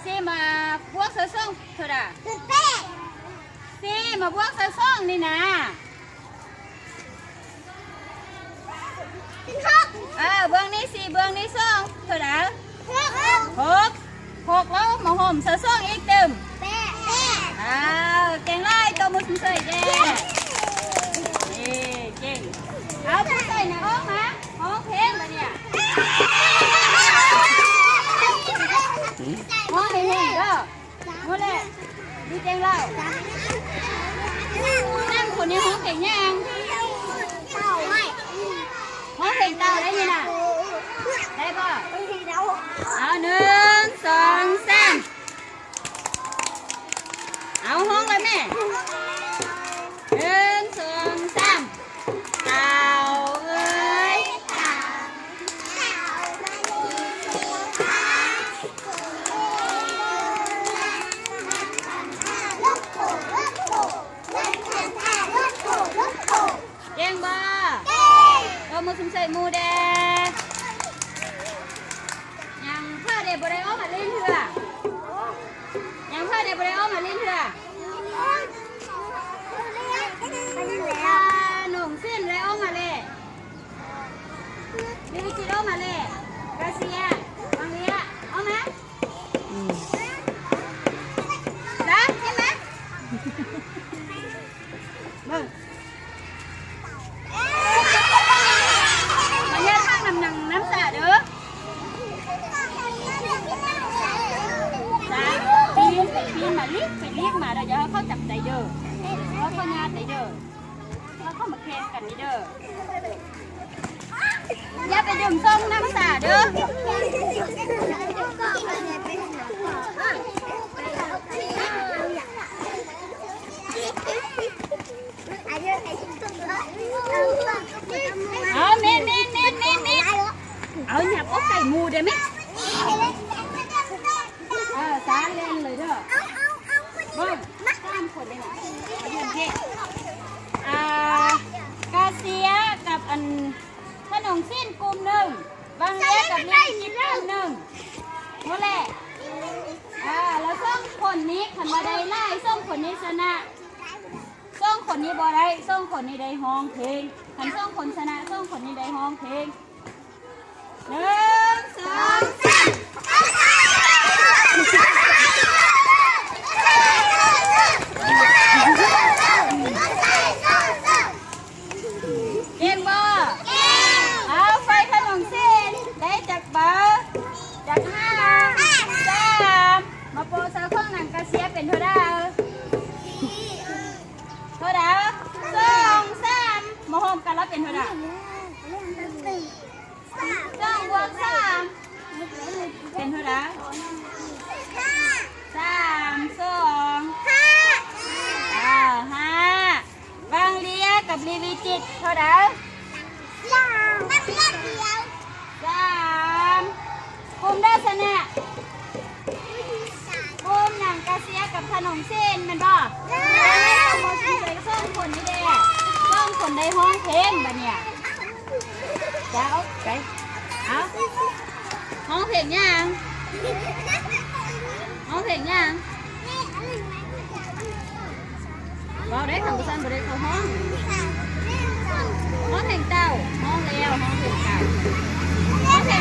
สี่มาบวกเสองเท่าไหร่สี่มาบวกเสองนี่นะเบื้องนี้สี่เบื้องนี้สองเท่าไหร่หกแล้วมาห่มเสองอีกเติมเก่งไล่ตัวมุสใส่แย่เก่งเอาผู้ใส่ในห้องมาห้องเพลงมาเนี่ยห้องเพลงก็มาเลยดีเก่งเล่านั่งคนนี้ห้องเพลงยังห้องเพลงเต่าได้ยังน่ะได้ป่ะเอา1 2 3เอาห้องเลยแม่1 2 3เต่าเอ้ยเก่งบ่เรามาสงสัยมูแดยังพ่อเด็กบริโอมาเล่นเถอะยังพ่อเด็กบริโอมาเล่นเถอะหนุ่มสิ้นไรโอมาเล่ดิวิจิโอมาเล่กาเซียบังเลียเอาไหมได้ใช่ไหมมึงมาเนี่ยข้างน้ำสาเด้อปีนมาลิกมาเดี๋ยวเขาจับใจเด้อเขาญาติใจเด้อเขามาแข่งกันนี่เด้ออย่าไปดื่มส้มน้ำสาเด้อเอาเน้นเอาหยับเอาไก่มูได้ไหมสาเล่นเลยเด้อเบิ้งตามคนได้ไหมยืนเท่กาเซียกับอันขนมสิ้นกลุ่มหนึ่งบางเลี้ยกับลิงกลุ่มหนึ่งนั่นแหละแล้วส่งคนนี้ขันมาได้ไล่ส่งคนนี้ชนะส่งคนนี้บ่ได้ส่งคนนี้ได้ห้องเพลงขันส่งคนชนะส่งคนนี้ได้ห้องเพลง1 2 3เก่งบ่เอาไฟขนมเส้นได้จากเบอร์จาก5 3มาโปรซาข้องหนังกระเสียเป็นเท่าใด2 3มาโฮมกันแล้วเป็นเท่าใด2 บวก 3เป็นเท่าใด3 2 5บางเลียกับลีวิจิตเท่าใด3กลุ่มได้ชนะกลุ่มหนังกาเซียกับขนมเส้นมันบ่ส่งคนนี้เด้ส่งคนได้ห้องเพลงบ่เนี่ยจ้าไปเอาห้องเพลงยังห้องเพลงยังบ่ได้ทำบุษบ่ได้เข้าห้องเพลงเต่าห้องแล้วห้องเพลงเต่าห้องเพลง